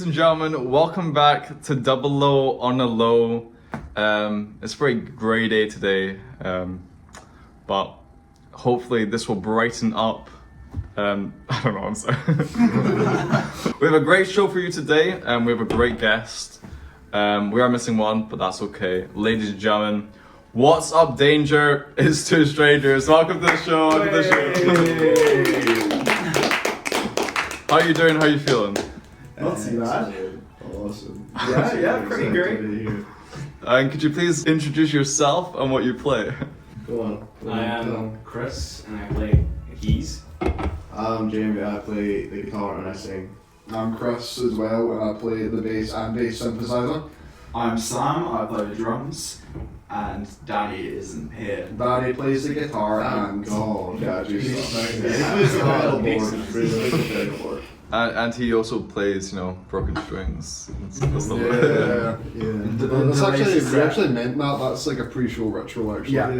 and gentlemen, welcome back to DoubleO on the low. It's a very grey day today, but hopefully this will brighten up. I don't know, I'm sorry. We have a great show for you today, and we have a great guest. We are missing one, but that's okay. Ladies and gentlemen, what's up, Danger? It's two strangers. Welcome to the show. Welcome to the show. How you doing? How you feeling? Not too bad. Awesome. Yeah, pretty great. And could you please introduce yourself and what you play? Go on. I am Chris and I play keys. I'm Jamie, I play the guitar and I sing. I'm Chris as well, and I play the bass and bass synthesizer. I'm Sam, I play the drums. And Danny isn't here. Danny plays the guitar and God. yeah, Jesus. And he also plays, broken strings. That's the That's actually, we actually meant that. That's like a pre-show ritual, actually. Yeah.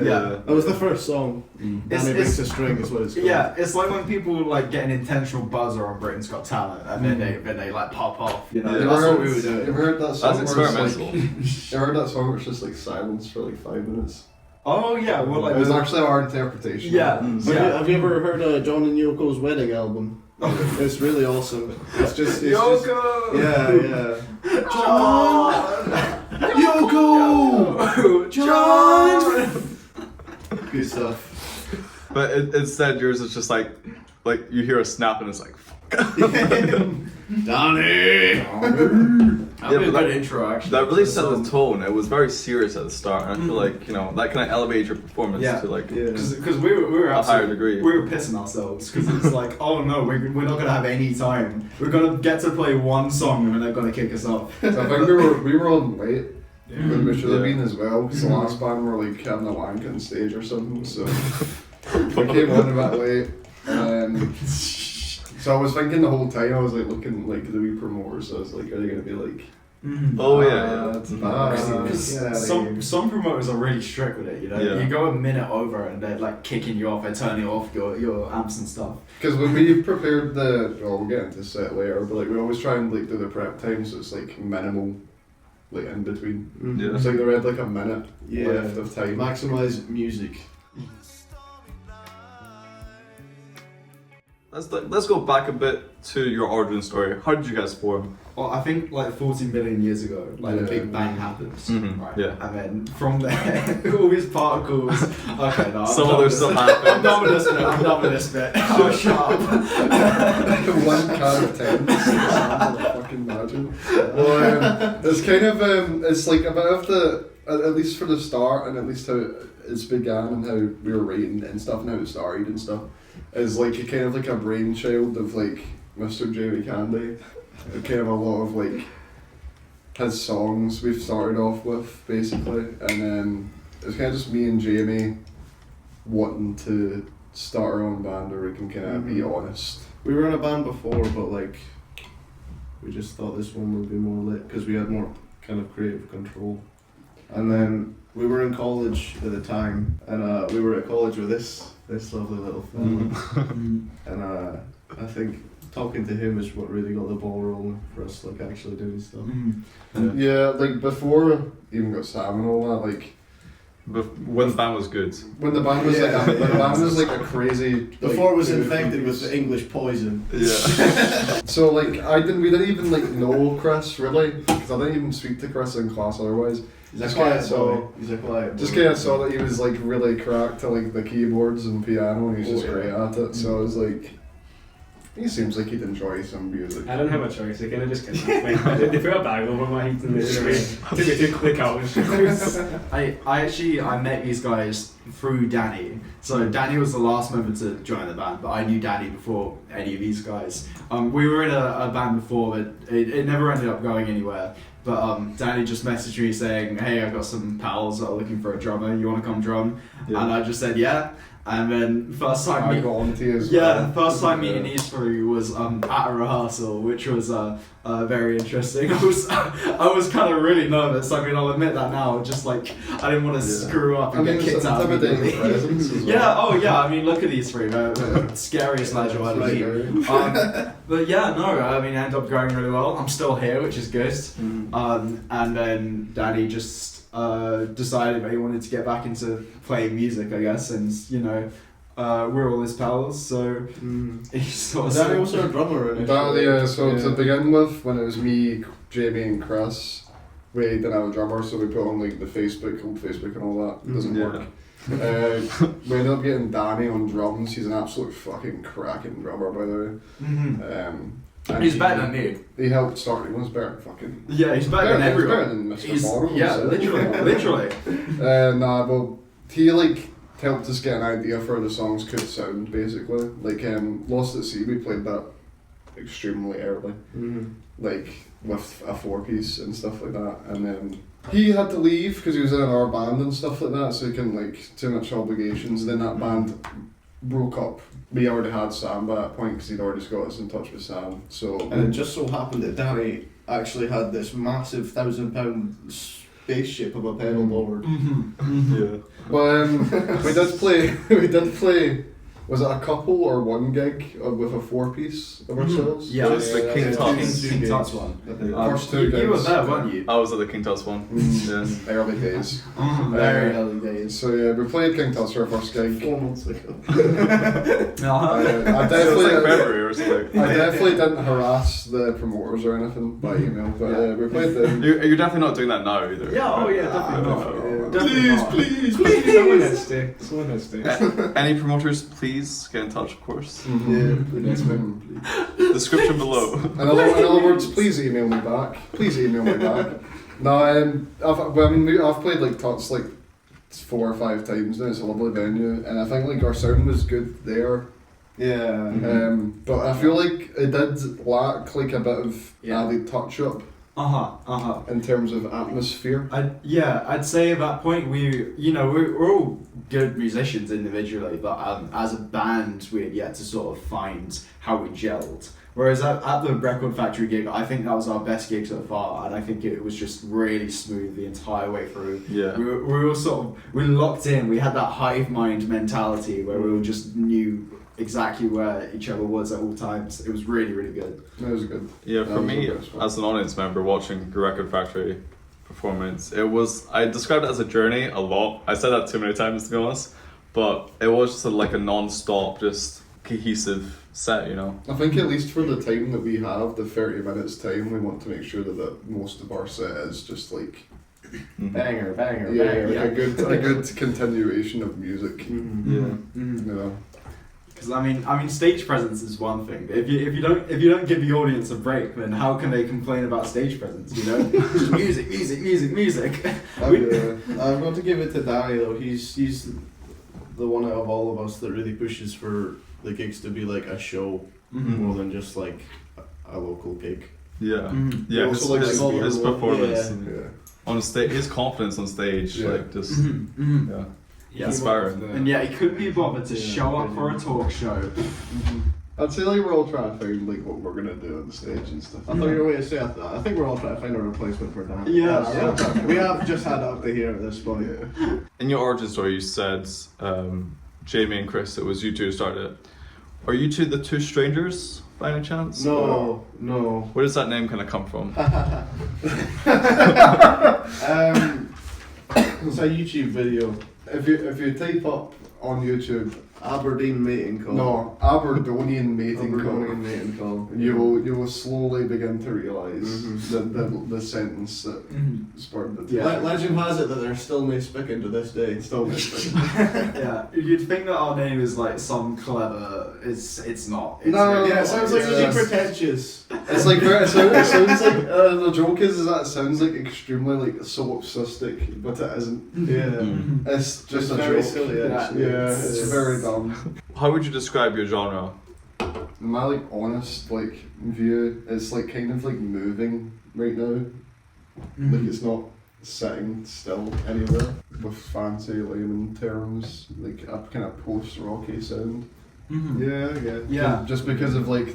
That was the first song. Danny Breaks a String is what it's called. Yeah, it's like when people like get an intentional buzzer on Britain's Got Talent and then they like pop off. You know, Yeah. that's what we would do. You ever heard that song? That's where it's experimental. Like, you ever heard that song where it's just like silence for like 5 minutes? Oh yeah, well like It was actually our interpretation. yeah. Have you ever heard John and Yoko's wedding album? It's really awesome. It's just Yoko! Yeah. John! Yoko! John! Good stuff. But instead, yours is just like you hear a snap and it's like, Danny! That was a good intro actually. that really set the tone. It was very serious at the start, and I feel like that kind of elevates your performance to like. Because we were a higher degree. We were pissing ourselves because it's like, oh no, we're not gonna have any time. We're gonna get to play one song and then they're gonna kick us off. So I think we were on late. When we should have Yeah. been as well, because the last band were like having a wank on stage or something, so we came on a bit late. So I was thinking the whole time, I was like looking like the wee promoters, so I was like, are they going to be like, Oh yeah. that's bad. Because some promoters are really strict with it, Yeah. You go a minute over and they're like kicking you off and turning off your amps and stuff. Because when we prepared we'll get into set later, but like we always try and like do the prep time, so it's like minimal, like in between. Yeah. It's like they had like a minute Yeah. left of time. Maximize music. Let's go back a bit to your origin story. How did you guys form? Well, I think like 14 billion years ago, like the Yeah. Big Bang happens, right? Yeah. And then from there, all these particles. Okay, no. Some of them still happen. I'm done with this bit. I'm done with this bit. Oh, shut up. 1 count of 10. Fucking imagine. Well, it's kind of it's like a bit of the at least for the start and at least how it's began and how we were writing and stuff and how it started and stuff is like a kind of like a brainchild of like Mr. Jamie Candy. Kind of a lot of like his songs we've started off with basically, and then it's kind of just me and Jamie wanting to start our own band where we can kind of be honest. We were in a band before, but like, we just thought this one would be more lit because we had more kind of creative control. And then we were in college at the time, and we were at college with this lovely little fella. And I think talking to him is what really got the ball rolling for us, like actually doing stuff. Yeah, like before I even got Sam and all that, like When the band was good. when the band was when the band was like a crazy. Before it was like, infected with the English poison. Yeah. So like we didn't even like know Chris really, because I didn't even speak to Chris in class otherwise. He's a Just quiet kinda saw- boy. He's a quiet boy. Just kind of saw that he was like really cracked to like the keyboards and piano, and he's just Oh, yeah. great at it. So I was like, he seems like he'd enjoy some music. I don't have a choice. I kind of just they put a bag over my head and they took me to the couch. I met these guys through Danny. So Danny was the last member to join the band, but I knew Danny before any of these guys. We were in a band before, but it never ended up going anywhere. But Danny just messaged me saying, "Hey, I've got some pals that are looking for a drummer. You want to come drum?" Yeah. And I just said, "Yeah." And then first time I got on to you as yeah, well. first time meeting these three was at a rehearsal, which was very interesting. I was kind of really nervous. I mean, I'll admit that now. Just like I didn't want to screw up and get kicked out of intimidating presence as well. Yeah, oh yeah, I mean, look at these three, the scariest lads you'll ever meet. But yeah, no, I mean, it ended up going really well. I'm still here, which is good. And then Danny just decided that he wanted to get back into playing music, I guess, and, you know, we're all his pals, so he's sort of... Danny was our drummer initially. So to begin with, when it was me, Jamie and Chris, we didn't have a drummer, so we put on like the old Facebook and all that. It doesn't work. We ended up getting Danny on drums. He's an absolute fucking cracking drummer, by the way. He's better than me. He helped start. He was better than fucking. Yeah, he's better than everyone. Better than Mr. Morrow. Yeah, literally. Well, he like helped us get an idea for how the songs could sound, basically. Like Lost at Sea, we played that extremely early, like with a 4-piece and stuff like that, and then he had to leave because he was in our band and stuff like that, so he couldn't, like, too much obligations. Then that band broke up. We already had Sam by that point because he'd already got us in touch with Sam. So and it just so happened that Danny actually had this massive £1,000 spaceship of a pedal board. Yeah. But we did play. Was it a couple or one gig with a 4-piece of ourselves? Yeah, Just the King Tut's. King Tut's one. First two gigs. You were there, weren't you? I was at the King Tut's one. Yeah. Early days. Very early days. So yeah, we played King Tut's for our first gig. 4 months ago. I It was like definitely, February or something. I definitely didn't harass the promoters or anything by email, but we played them. You're definitely not doing that now either. Yeah, oh yeah, definitely not. No. Definitely not. Please. Someone has to. Someone has to. Any promoters, please get in touch, of course. Yeah, Description below. in other words, please email me back. Please email me back. No, I've played like Tuts like 4 or 5 times now. It's a lovely venue, and I think like our sound was good there. Yeah. But I feel like it did lack like a bit of added touch up in terms of atmosphere. I'd say at that point we're all good musicians individually, but as a band we had yet to sort of find how we gelled. Whereas at the Record Factory gig, I think that was our best gig so far, and I think it was just really smooth the entire way through. Yeah. We were locked in. We had that hive mind mentality where we all just knew exactly where each other was at all times. It was really, really good. It was good. Yeah, That for was me, the best one. as an audience member watching the Record Factory performance, I described it as a journey a lot. I said that too many times, to be honest, but it was just like a non-stop, just cohesive set, you know? I think at least for the time that we have, the 30 minutes time, we want to make sure that most of our set is just like Banger. a good continuation of music. Yeah. You know. Because I mean, stage presence is one thing. If you don't give the audience a break, then how can they complain about stage presence? You know, just music. I've got to give it to Danny though. He's the one out of all of us that really pushes for the gigs to be like a show more than just like a local gig. Yeah. Mm-hmm. Yeah, Also his like performance Yeah. on stage, his confidence on stage, like just Yeah. inspiring. And yeah, he couldn't be bothered to show up for a talk show. I'd say like we're all trying to find like what we're gonna do on the stage and stuff. I thought you were going to say that. I think we're all trying to find a replacement for Dan. Yeah. We have just had up to here at this point. In your origin story, you said Jamie and Chris, it was you two who started it. Are you two the two strangers by any chance? No. Where does that name kind of come from? It's a YouTube video. If you type up on YouTube, Aberdeen mating call. no, Aberdonian mating call, Aberdonian mating call. you will slowly begin to realise the sentence that spurred it. Legend has it that they're still nae spicking to this day. Still missing. Yeah, you'd think that our name is like some clever. It's not. It's No, really Yeah, not. it sounds like Yeah. really pretentious. It's like it sounds like the joke is that it sounds like extremely like solipsistic, but it isn't. Yeah. It's just It's a very joke. silly, actually. Yeah, it's very dumb. How would you describe your genre? My like honest like view is like kind of like moving right now. Like it's not sitting still anywhere with fancy layman terms, like a kind of post-rocky sound. Yeah. Just because of like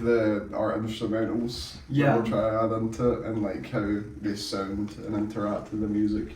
our instrumentals Yeah. that we're trying to add into it and like how they sound and interact with the music.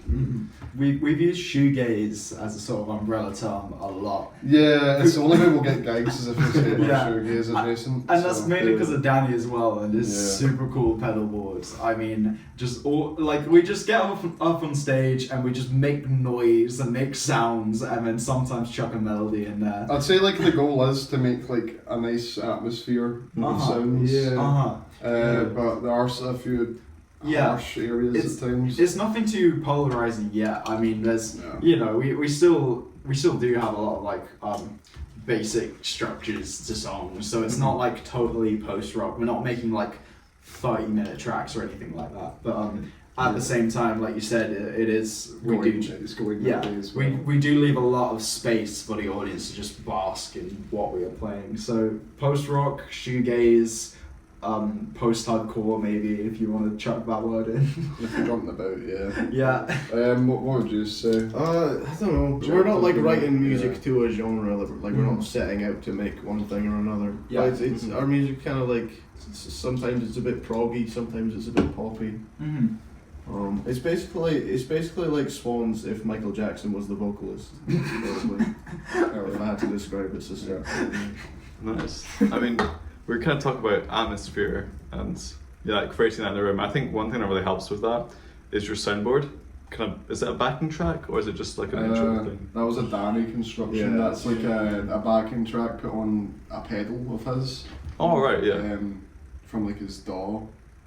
We've used shoegaze as a sort of umbrella term a lot. Yeah, it's the only way we'll get gigs is if we say we're Yeah. shoegaze adjacent. And that's so- mainly because of Danny as well and his Yeah. super cool pedal boards. I mean, we just get up on stage and we just make noise and make sounds and then sometimes chuck a melody in there. I'd say like the goal is to make like a nice atmosphere of sounds. But there are a few harsh areas at times. It's nothing too polarizing yet. I mean, there's No. we still do have a lot of like basic structures to songs, so it's not like totally post rock. We're not making like 30-minute tracks or anything like that. But at the same time, like you said, it is It's going that way as well. we do leave a lot of space for the audience to just bask in what we are playing. So post rock, shoegaze, post hardcore maybe if you want to chuck that word in. If you're jumping about, yeah. Yeah. What would you say? I don't know. Sure, We're not like totally, writing music yeah. to a genre. Like we're not setting out to make one thing or another. Yeah. But it's our music kind of like sometimes it's a bit proggy, sometimes it's a bit poppy. It's basically like Swans if Michael Jackson was the vocalist. Probably. If I had to describe it, so Nice. I mean, we're kind of talking about atmosphere and like creating that in the room. I think one thing that really helps with that is your soundboard. Is it a backing track or is it just like an intro thing? That was a Danny construction. Yeah. That's like a backing track put on a pedal of his. Oh right, yeah. From like his DAW,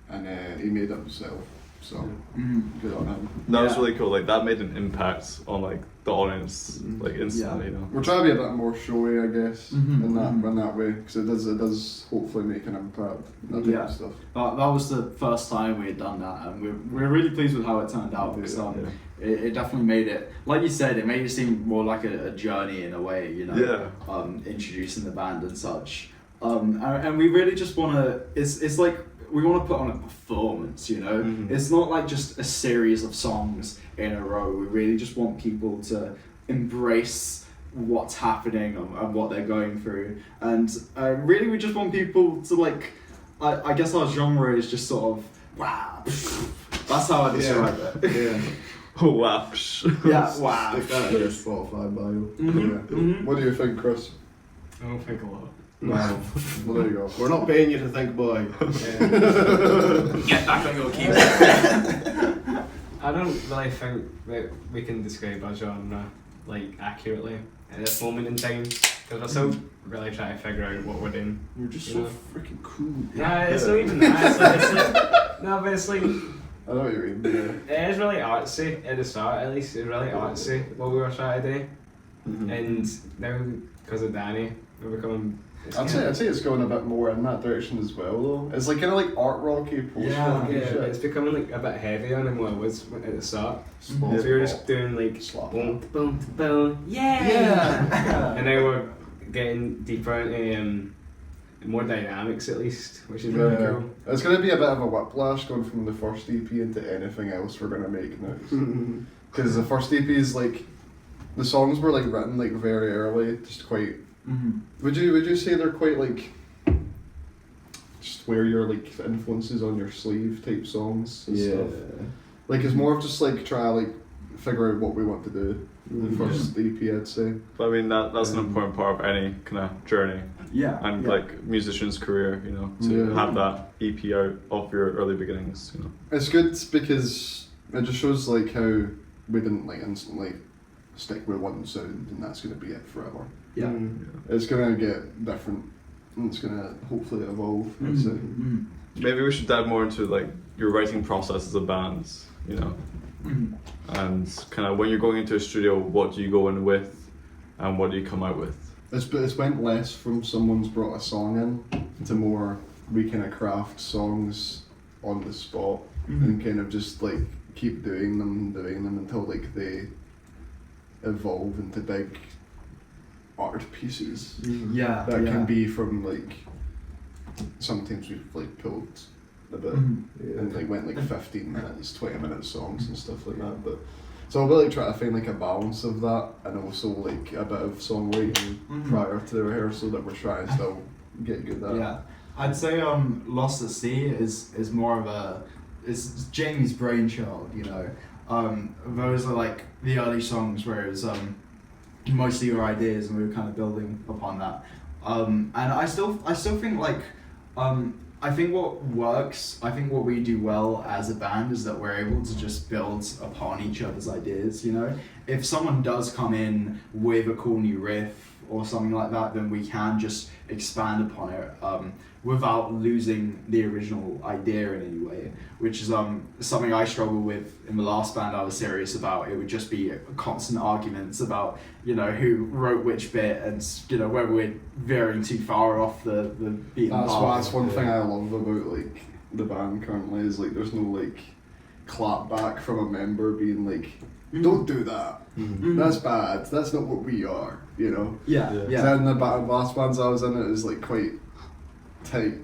and he made it himself. So good on him. That was really cool. Like that made an impact on like the audience, like instantly. You know. We're trying to be a bit more showy, I guess, in that way, because it does hopefully make an impact. That type of stuff. But that was the first time we had done that, and we're really pleased with how it turned out because it definitely made it, like you said, it made it seem more like a journey in a way, you know. Yeah. Introducing the band and such, and we really just want to. It's like we want to put on a performance, you know. It's not like just a series of songs in a row. We really just want people to embrace what's happening and what they're going through, and really we just want people to like. I guess our genre is just sort of wow. That's how I describe it. Yeah. Oh wow. Yeah, wow. Stick that in your Spotify bio. What do you think, Chris? I don't think a lot. No. Well, there you go. We're not paying you to think, boy. Get back on your keys. I don't really think that we can describe our genre like accurately at this moment in time because we're still really trying to figure out what we're doing. You're just You so know? freaking cool. Nah, it's not even that. It's like no, but it's like I know what you mean. it is really artsy at the start. At least it's really artsy what we were trying to do, and now because of Danny, we're becoming. I'd say it's going a bit more in that direction as well, though. It's like kind of like art rocky, post rocky Yeah, shit. it's becoming like a bit heavier than what it was at the start. So Yeah. we were just doing like Slap. boom, boom, boom, yeah. And now we're getting deeper into more dynamics at least, which is really cool. It's going to be a bit of a whiplash going from the first EP into anything else we're going to make next. Because the first EP is like, the songs were like written like very early, just quite. Would you say they're quite like just wear your like influences on your sleeve type songs and stuff? Like it's more of just like try to like figure out what we want to do. The first EP, I'd say. But I mean that's an important part of any kind of journey and like musician's career, you know, to have that EP out of your early beginnings, you know. It's good because it just shows like how we didn't like instantly stick with one sound and that's going to be it forever. Yeah. It's going to get different and it's going to hopefully evolve. I'd say. Maybe we should dive more into like your writing process as a band, you know, and kind of when you're going into a studio, what do you go in with, and what do you come out with? It's went less from someone's brought a song in to more we kind of craft songs on the spot and kind of just like keep doing them until like they evolve into big art pieces. That can be from like sometimes we've like pulled a bit and like went like 15 minutes, 20 minute songs and stuff like that. But So I'll like try to find like a balance of that, and also like a bit of songwriting prior to the rehearsal that we're trying to still get good at. Yeah, I'd say Lost at Sea is more of it's Jamie's brainchild, you know. Those are like the early songs where it was mostly your ideas, and we were kind of building upon that. And I still think like I think what works, I think what we do well as a band is that we're able to just build upon each other's ideas, you know. If someone does come in with a cool new riff or something like that, then we can just expand upon it without losing the original idea in any way, which is something I struggled with in the last band I was serious about. It would just be constant arguments about, you know, who wrote which bit and, you know, whether we're veering too far off the beaten path. That's one thing I love about like the band currently is like there's no like clap back from a member being like, don't do that. That's bad. That's not what we are, you know. Yeah. Then the last bands I was in, it was like quite tight,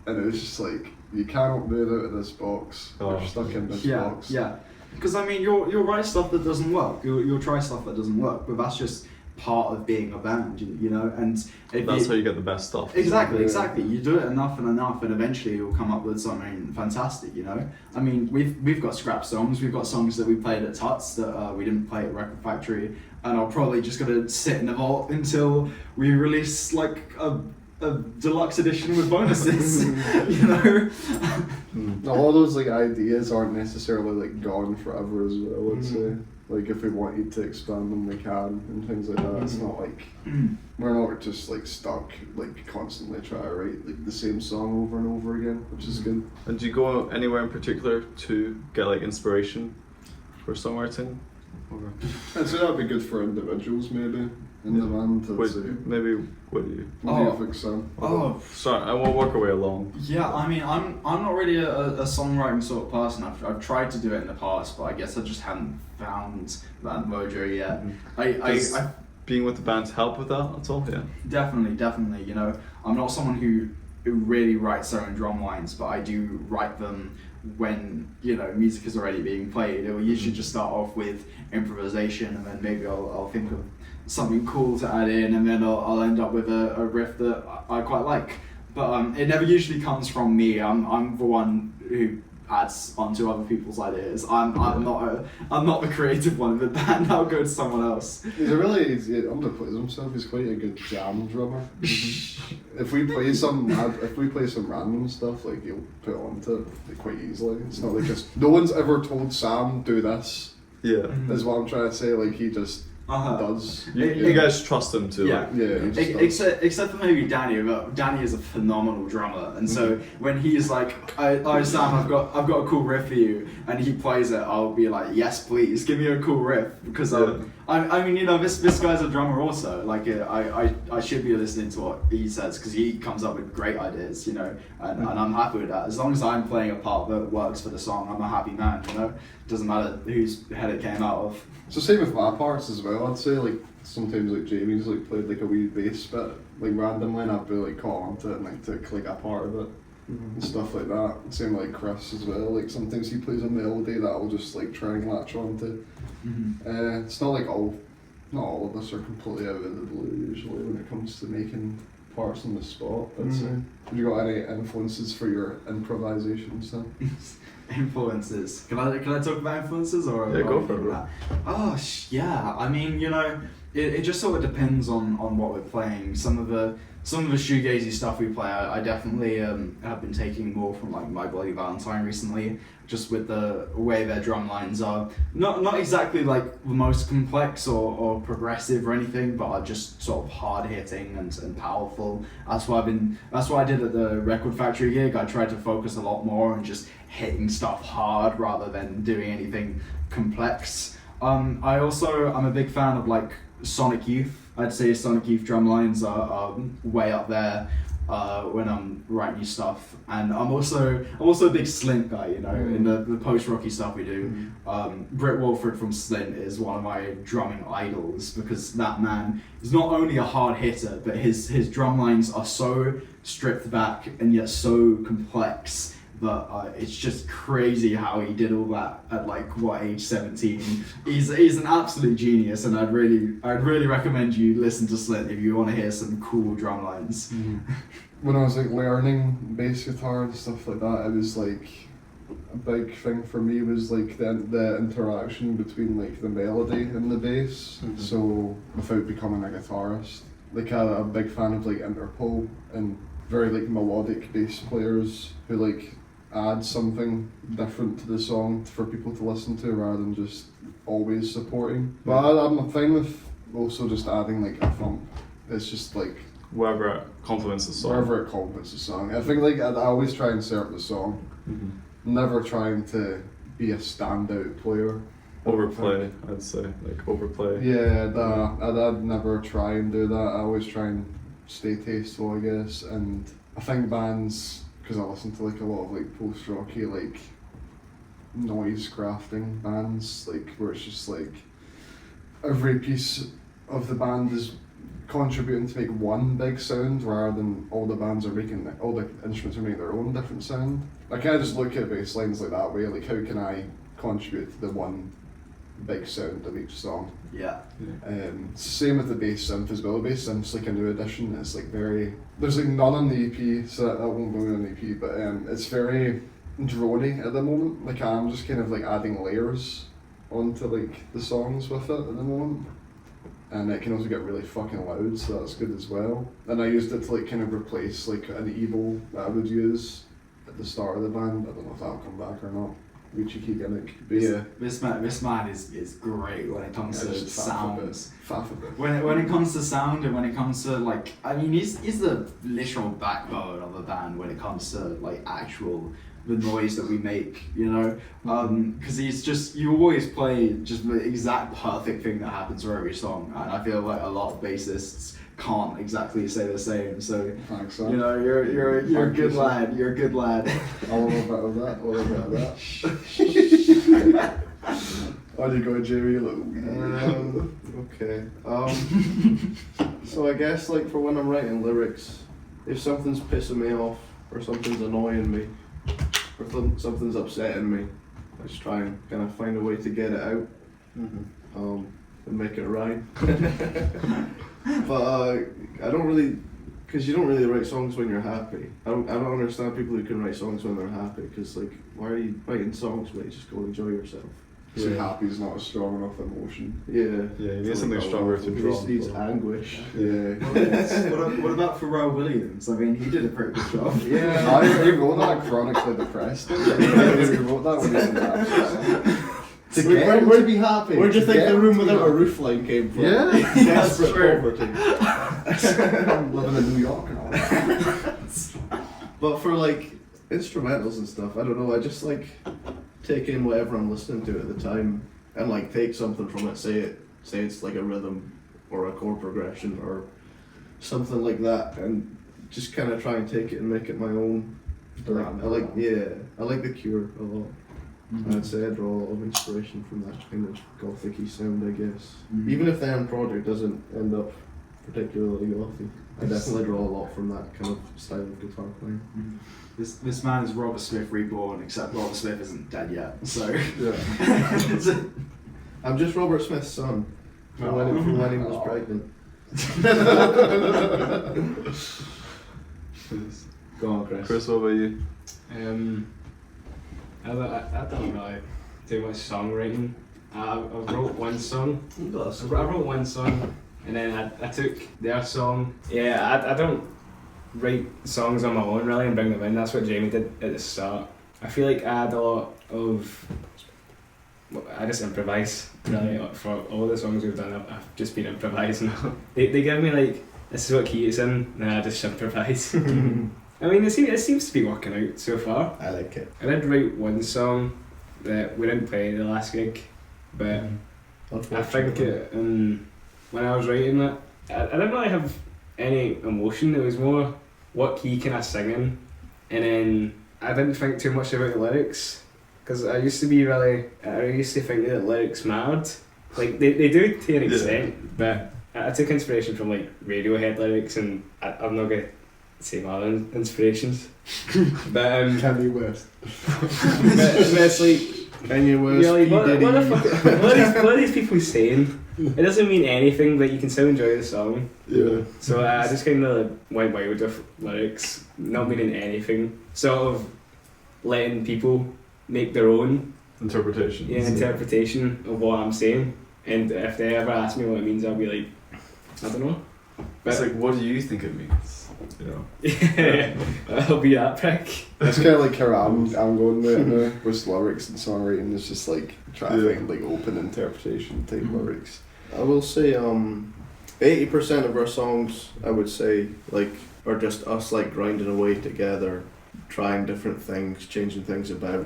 and it was just like you cannot move out of this box. We're stuck in this box. Yeah. Because I mean, you'll write stuff that doesn't work. You'll try stuff that doesn't work, but that's just part of being a band, you know. And that's how you get the best stuff. Exactly. You do it enough, and eventually you'll come up with something fantastic, you know. I mean, we've got scrap songs. We've got songs that we played at Tuts that we didn't play at Record Factory, and I'll probably just gonna sit in the vault until we release like a deluxe edition with bonuses, you know. All those like ideas aren't necessarily like gone forever as well. I'd say. Like if we wanted to expand them, we can, and things like that. It's not like we're not just like stuck, like constantly trying to write like the same song over and over again, which is good. And do you go anywhere in particular to get like inspiration for songwriting? Or? I'd say that'd be good for individuals maybe in the band. I'd say. Maybe what do you? What do you think, Sam? Sorry, I will work our way along. Yeah, I mean, I'm not really a songwriting sort of person. I've tried to do it in the past, but I guess I just hadn't found that mojo yet. I being with the band help with that at all? Yeah. Definitely. You know, I'm not someone who really writes their own drum lines, but I do write them when, you know, music is already being played. It will usually just start off with improvisation, and then maybe I'll think of something cool to add in, and then I'll end up with a riff that I quite like. But it never usually comes from me. I'm the one who adds onto other people's ideas. I'm not the creative one of the band. I'll go to someone else. He's a really underplays himself. He's quite a good jam drummer. If we play some random stuff, like he'll put it onto it quite easily. It's not like just no one's ever told Sam do this. Yeah, is what I'm trying to say. Like he just does. You guys trust him too. Yeah, except for maybe Danny. But Danny is a phenomenal drummer, and so when he's like, "I Sam, I've got a cool riff for you," and he plays it, I'll be like, "Yes, please, give me a cool riff," because I mean, you know, this guy's a drummer also. Like, I should be listening to what he says because he comes up with great ideas, you know, and I'm happy with that. As long as I'm playing a part that works for the song, I'm a happy man, you know. Doesn't matter whose head it came out of. So same with my parts as well. I'd say like sometimes like Jamie's like played like a wee bass bit like randomly, and I'd be like caught onto it and like took like a part of it and stuff like that. Same like Chris as well. Like sometimes he plays a melody that I'll just like try and latch onto. It's not like not all of us are completely out of the blue usually when it comes to making parts on the spot. I'd say. Have you got any influences for your improvisation stuff? Influences. Can I talk about influences or? Yeah, go for it. Yeah. I mean, you know, it just sort of depends on what we're playing. Some of the shoegazy stuff we play, I definitely have been taking more from like My Bloody Valentine recently, just with the way their drum lines are not exactly like the most complex or progressive or anything, but are just sort of hard hitting and powerful. That's what I did at the Record Factory gig. I tried to focus a lot more on just hitting stuff hard rather than doing anything complex. I'm a big fan of like Sonic Youth. I'd say Sonic Youth drum lines are way up there when I'm writing new stuff, and I'm also a big Slint guy. You know, in the post-rocky stuff we do. Britt Wolford from Slint is one of my drumming idols because that man is not only a hard hitter, but his drum lines are so stripped back and yet so complex but it's just crazy how he did all that at like what age 17. He's an absolute genius, and I'd really recommend you listen to Slit if you want to hear some cool drum lines. When I was like learning bass guitar and stuff like that, it was like a big thing for me was like the interaction between like the melody and the bass. So without becoming a guitarist, like I'm a big fan of like Interpol and very like melodic bass players who like add something different to the song for people to listen to rather than just always supporting. But I'm fine with also just adding like a thump. It's just like Wherever it complements the song. wherever it complements the song. I think like I always try and serve the song. Never trying to be a standout player. Overplay, I'd say. Like overplay. Yeah, I'd never try and do that. I always try and stay tasteful, I guess. And I think bands, because I listen to like a lot of like post-rocky like noise crafting bands, like where it's just like every piece of the band is contributing to make one big sound rather than all the bands are making, all the instruments are making their own different sound. I kind of just look at bass lines like that way, like how can I contribute to the one big sound of each song. Yeah. Same with the bass synth as well. The bass synth's like a new addition. It's like very, there's like none on the EP, so that won't go on the EP, but it's very drony at the moment. Like I'm just kind of like adding layers onto like the songs with it at the moment. And it can also get really fucking loud, so that's good as well. And I used it to like kind of replace like an evil that I would use at the start of the band. I don't know if that'll come back or not. Wee cheeky gimmick. But yeah. This man is great when it comes to sounds. Faff a bit. When it comes to sound and when it comes to like, I mean, he's the literal backbone of the band when it comes to like actual the noise that we make, you know, because he's just, you always play just the exact perfect thing that happens for every song, and I feel like a lot of bassists can't exactly say the same. So thanks, you know, you're a good lad. You're a good lad. A little bit of that. A little bit of that. How do you go, Jamie? Okay. So I guess like for when I'm writing lyrics, if something's pissing me off or something's annoying me or something's upsetting me, I just try and kind of find a way to get it out and make it rhyme. But I don't really, because you don't really write songs when you're happy. I don't understand people who can write songs when they're happy, because like, why are you writing songs, mate? Just go enjoy yourself. So happy is not a strong enough emotion. Yeah. Yeah, you need something stronger to draw. He needs anguish. Yeah. What about Pharrell Williams? I mean, he did a pretty good job. Yeah. He wrote that chronically depressed. He wrote that when he was in that. To be happy. Where do you think the room without a happy. roof line came from? Yeah. Desperate poverty. I'm living in New York and all that. But for like instrumentals and stuff, I don't know, I just like take in whatever I'm listening to at the time and like take something from it, say it's like a rhythm or a chord progression or something like that, and just kind of try and take it and make it my own. I like The Cure a lot. I'd say I draw a lot of inspiration from that kind of gothic-y sound, I guess. Even if the end project doesn't end up particularly gothic, I definitely draw a lot from that kind of style of guitar playing. This man is Robert Smith reborn, except Robert Smith isn't dead yet. So Yeah. I'm just Robert Smith's son. From when he was pregnant. Go on, Chris. Chris, what about you? I don't really do much songwriting. I wrote one song. I wrote one song, and then I took their song. Yeah, I don't write songs on my own really and bring them in. That's what Jamie did at the start. I feel like I had a lot of. I just improvise really for all the songs we've done. I've just been improvising. They give me like, this is what key it's in, and then I just improvise. I mean, it seems to be working out so far. I like it. I did write one song that we didn't play the last gig, but I think when I was writing it, I didn't really have any emotion. It was more, what key can I sing in? And then I didn't think too much about the lyrics, because I used to think that lyrics mattered. Like, they do to an extent, but I took inspiration from like Radiohead lyrics, and I'm not going to say my own inspirations. But Kanye West. but it's like, Kanye West, you're like, P. Diddy. what are these people saying? It doesn't mean anything, but you can still enjoy the song. Yeah. So I just kind of went wild with lyrics, not meaning anything. Sort of letting people make their own Interpretation. interpretation of what I'm saying. And if they ever ask me what it means, I'll be like, I don't know. It's like, what do you think it means? You know. Yeah, I'll be that prick. It's kind of like how I'm going with it now, with lyrics and songwriting. It's just like trying to find like open interpretation type lyrics. I will say 80% of our songs, I would say, like, are just us like grinding away together, trying different things, changing things about.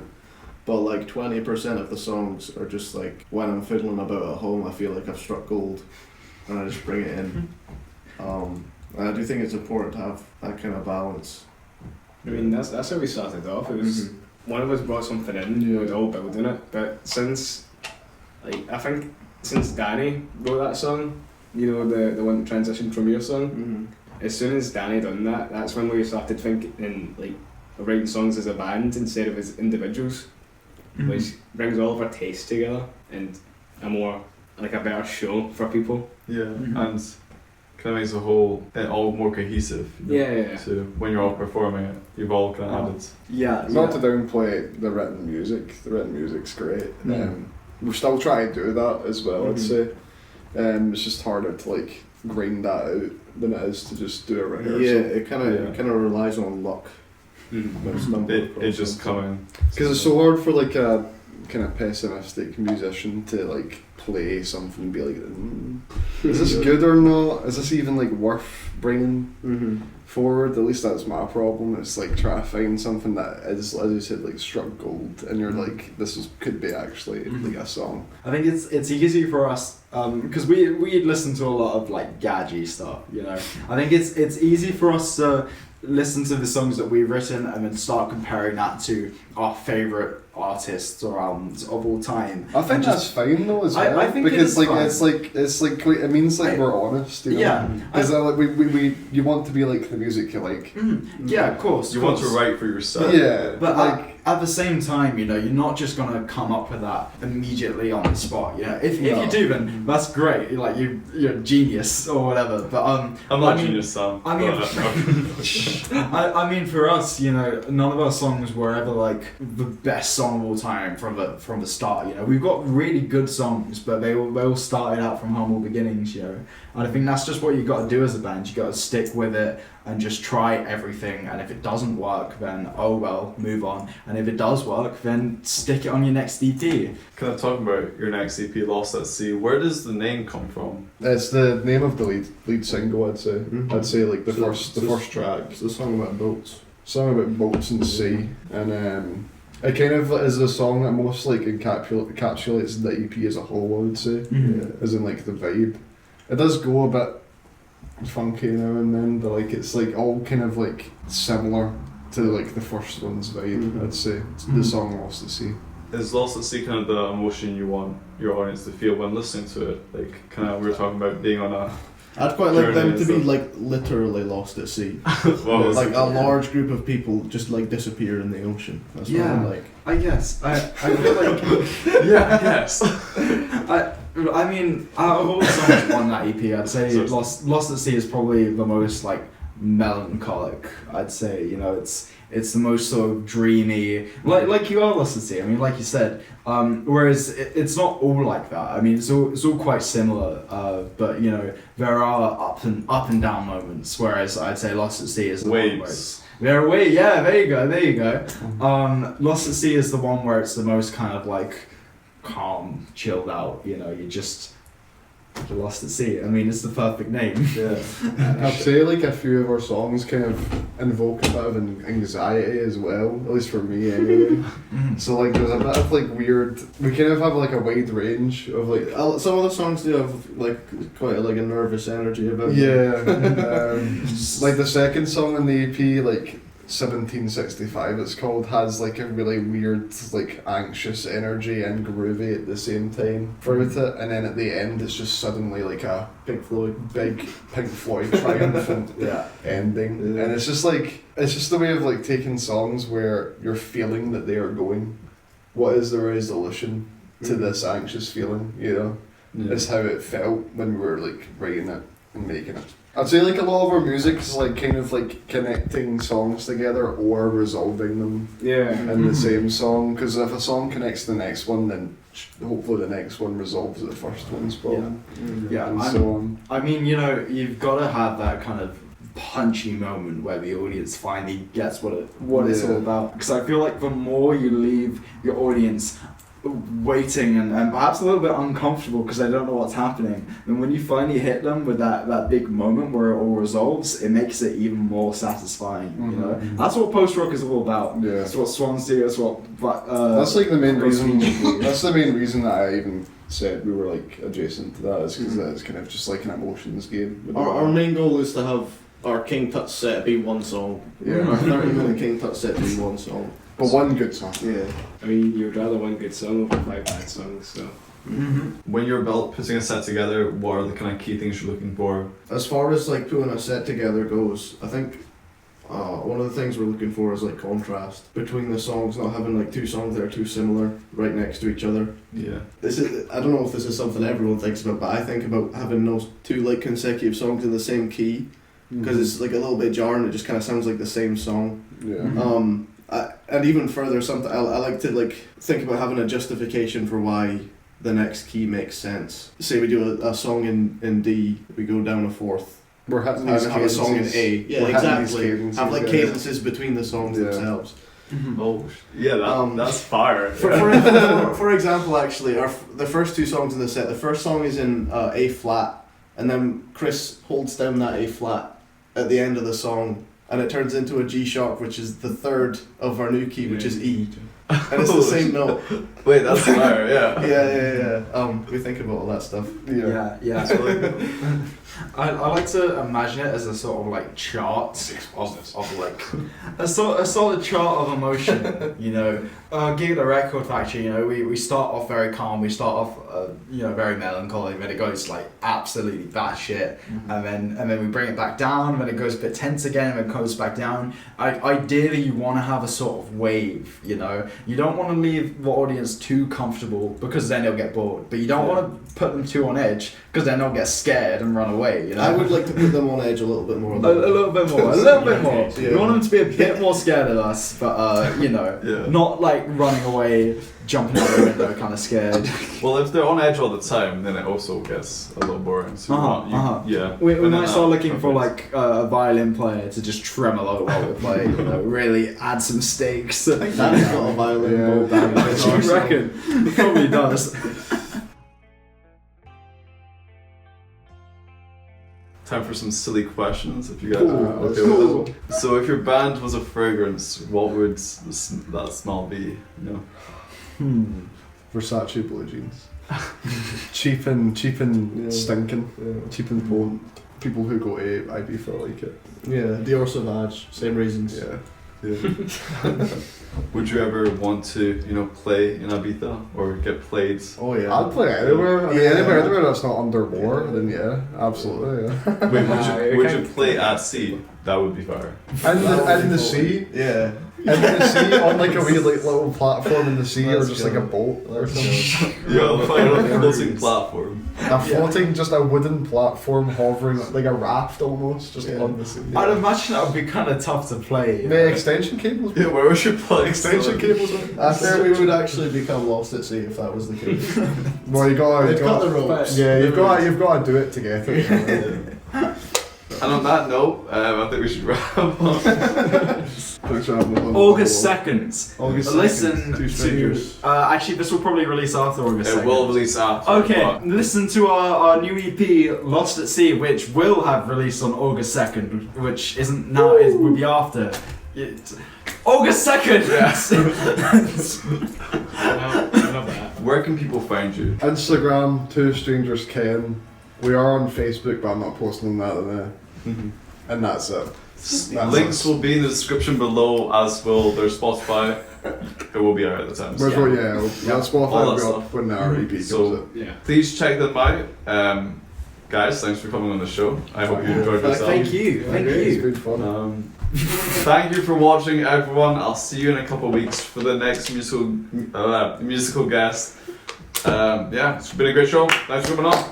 But like 20% of the songs are just like when I'm fiddling about at home, I feel like I've struck gold, and I just bring it in. And I do think it's important to have that kind of balance. I mean, that's how we started off. It was one of us brought something in, we were all building it. But since, like, I think since Danny wrote that song, you know, the one that transitioned from your song, as soon as Danny done that, that's when we started thinking like of writing songs as a band instead of as individuals, which brings all of our tastes together and a more, like, a better show for people. Yeah, and kind of makes it all more cohesive. You know? Yeah. So when you're all performing it, you've all kind of added. Yeah. Not to downplay the written music. The written music's great. We're still trying to do that as well. I'd say. It's just harder to like grind that out than it is to just do a rehearsal. Yeah, it kind of relies on luck. It's just coming. Because it's so hard for like a kind of pessimistic musician to like play something and be like, is this good or not? Is this even like worth bringing forward? At least that's my problem. It's like trying to find something that is, as you said, like struck gold, and you're like, could be actually like a song. I think it's easy for us because we listen to a lot of like gadgy stuff, you know. I think it's easy for us to listen to the songs that we've written and then start comparing that to our favourite artists or albums of all time. I think that's fine though as well. I think because it is like fine. it's like it means like we're honest, you know? Yeah. Because like we you want to be like the music you like. Yeah, of course. You want to write for yourself. Yeah, But like at the same time, you know, you're not just gonna come up with that immediately on the spot. You know, if you do, then that's great. You're like you're a genius or whatever. But I'm not a genius, Sam. I mean, I mean, for us, you know, none of our songs were ever like the best song of all time from the start. You know, we've got really good songs, but they all started out from humble beginnings. You know, and I think that's just what you got to do as a band. You got to stick with it and just try everything. And if it doesn't work, then oh well, move on. And if it does work, then stick it on your next EP. Kind of talking about your next EP, Lost at Sea. Where does the name come from? it's the name of the lead single. I'd say. I'd say like the So first track. It's a song about boats. Song about boats and sea, and it kind of is a song that most like encapsulates the EP as a whole. I would say, as in like the vibe. It does go a bit funky now and then, but like it's like all kind of like similar to like the first one's vibe. I'd say the song Lost at Sea. Is Lost at Sea kind of the emotion you want your audience to feel when listening to it? Like, kind of, we were talking about being on a... I'd quite like them to be Journey, like literally lost at sea. Well, Like a large group of people just like disappear in the ocean. That's what I like. I guess. I feel like yeah, yes. I mean, out of all the songs on that EP, I'd say So- Lost at Sea is probably the most like melancholic. I'd say, you know, it's the most sort of dreamy, like you are Lost at Sea. I mean, like you said. Whereas it's not all like that. I mean, it's all quite similar. But you know, there are up and down moments. Whereas I'd say Lost at Sea is the one where Waves. there are waves. Yeah, there you go. Lost at Sea is the one where it's the most kind of like calm, chilled out. You know, you're lost at sea. I mean, it's the perfect name. Yeah, I'd say like a few of our songs kind of invoke a bit of anxiety as well, at least for me anyway. So like there's a bit of like weird, we kind of have like a wide range of like Some of the songs do have like quite like a nervous energy about them. yeah, like the second song on the EP, like 1765 it's called, has like a really weird like anxious energy and groovy at the same time throughout it, and then at the end it's just suddenly like a Pink Floyd. big Pink Floyd triumphant ending. Yeah. And it's just the way of like taking songs where you're feeling that they are going, what is the resolution to this anxious feeling, you know? Yeah. It's how it felt when we were like writing it and making it. I'd say like a lot of our music is like kind of like connecting songs together or resolving them Yeah. in the same song, because if a song connects to the next one, then hopefully the next one resolves the first one's problem. Yeah, And so on. I mean, you know, you've got to have that kind of punchy moment where the audience finally gets what it's all about. Because I feel like the more you leave your audience waiting and perhaps a little bit uncomfortable because they don't know what's happening, then when you finally hit them with that big moment where it all resolves, it makes it even more satisfying. You know, that's what post rock is all about. Yeah. That's what Swans do. That's what. That's like the main reason. Ghost That's the main reason that I even said we were like adjacent to that, is because it's kind of just like an emotions game. with Our the- main goal is to have our King Tut set be one song. Yeah. Our 30-minute King Tut set be one song. But one good song. Yeah. I mean, you'd rather one good song over 5 bad songs, so. When you're putting a set together, what are the kind of key things you're looking for? As far as like putting a set together goes, I think one of the things we're looking for is like contrast between the songs, not having like two songs that are too similar right next to each other. Yeah. This is, I don't know if this is something everyone thinks about, but I think about having those two like consecutive songs in the same key, because it's like a little bit jarring. It just kind of sounds like the same song. Yeah. And even further, something I like to like think about having a justification for why the next key makes sense. Say we do a song in D, we go down a fourth, We're hitting and these have a song in cadences. A. We're Yeah, hitting exactly. these cadences, Have like yeah. cadences between the songs Yeah. themselves. Oh, yeah, that's fire. For example, actually, the first two songs in the set, the first song is in A flat, and then Chris holds down that A flat at the end of the song, and it turns into a G sharp, which is the third of our new key, which is E, and it's the same note. Wait, that's fire, yeah. Yeah. We think about all that stuff. Yeah. I like to imagine it as a sort of like chart of like a solid chart of emotion. You know, Gig at the Record Factory. You know, we start off very calm. We start off very melancholy. Then it goes like absolutely batshit, and then we bring it back down. Then it goes a bit tense again, and then it goes back down. Ideally, you want to have a sort of wave. You know, you don't want to leave the audience too comfortable because then they'll get bored. But you don't want to put them too on edge because then they'll get scared and run away. You know? I would like to put them on edge a little bit more. A little bit more. A little bit more. Yeah. We want them to be a bit more scared of us, but Yeah. not like running away, jumping out the window, kind of scared. Well, if they're on edge all the time, then it also gets a little boring. So yeah. We And then might start that looking for happens. like a violin player to just tremolo while we play. You know, really add some stakes. I think Danny's got a violin Yeah. bow down in his Do you arsenal. reckon? He probably does. Time for some silly questions, if you guys Cool. are okay Cool. with it. So, if your band was a fragrance, what would that smell be? You know? Versace blue jeans. cheap and stinking. Yeah. Cheap and potent. People who go to Ibiza like it. Yeah, Dior Sauvage, same reasons. Yeah. Would you ever want to, play in Ibiza or get played? Oh yeah. I'd play anywhere. I mean, Yeah. anywhere that's not under war, then yeah, absolutely, yeah. Wait, would Okay. you play at sea? That would be fire. In the sea, Yeah. in the sea, on like a wee like little platform in the sea, or Let's just go. like a boat or something. Yeah, I'll find a floating platform. A floating, just a wooden platform hovering like a raft almost, just Yeah. on the sea. I'd imagine that would be kind of tough to play. The extension cables. Yeah, where was your play? Extension cables. I think we would actually become lost at sea if that was the case. Well, you got. They've got the ropes. Yeah, you've got to do it together. And on that note, I think we should wrap up. August 2nd. August Listen 2nd, Two to. Strangers. Actually, this will probably release after August 2nd. It will release after. Okay, but- listen to our new EP, Lost at Sea, which will have released on August 2nd, which isn't now, it would be after. August 2nd! I love that. Where can people find you? Instagram, Two Strangers Ken. We are on Facebook, but I'm not posting on that. And that's it. Links will be in the description below, as will their Spotify. It will be out at the time. We're going, yeah, Spotify All will that be up stuff. when our EP comes So- out. Yeah. Please check them out. Guys, thanks for coming on the show. I hope you enjoyed yourself. Thank you. Thank It's you. been fun. Thank you for watching, everyone. I'll see you in a couple of weeks for the next musical guest. Yeah, it's been a great show. Thanks for coming on.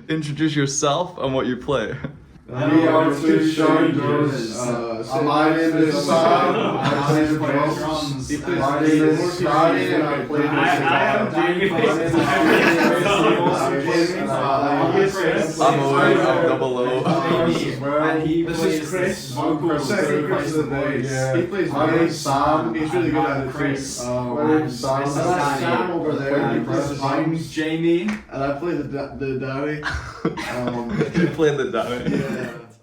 Introduce yourself and what you play. We are two strangers. My name is Sam. I play the drums. My name is Scotty, and I play the guitar. I'm Owen, I'm DoubleO. And he This plays is Chris. vocals. Second Chris the voice. He plays my name's Sam. He's really good at it. Chris. My name's Sam. This is And that's Danny. Sam over there. He plays the I'm drums. Jamie. And I play the daddy. You play the Danny. Yeah.